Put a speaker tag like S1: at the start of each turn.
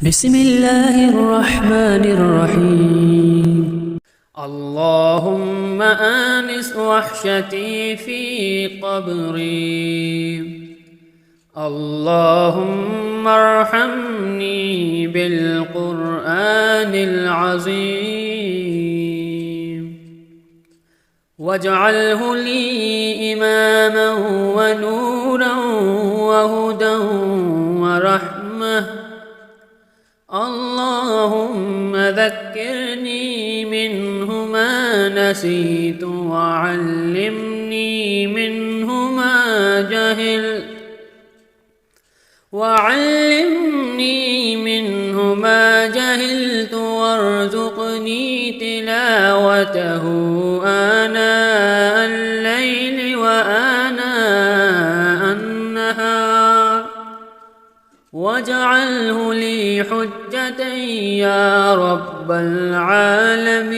S1: بسم الله الرحمن الرحيم.
S2: اللهم آنس وحشتي في قبري. اللهم ارحمني بالقرآن العظيم واجعله لي إماما ونورا وهدى ورحمة. اللهم ذكرني منه ما نسيت وعلمني منه ما جهلت وارزقني تلاوته آناء الليل وآناء النهار واجعله لي حجة يا رب العالمين.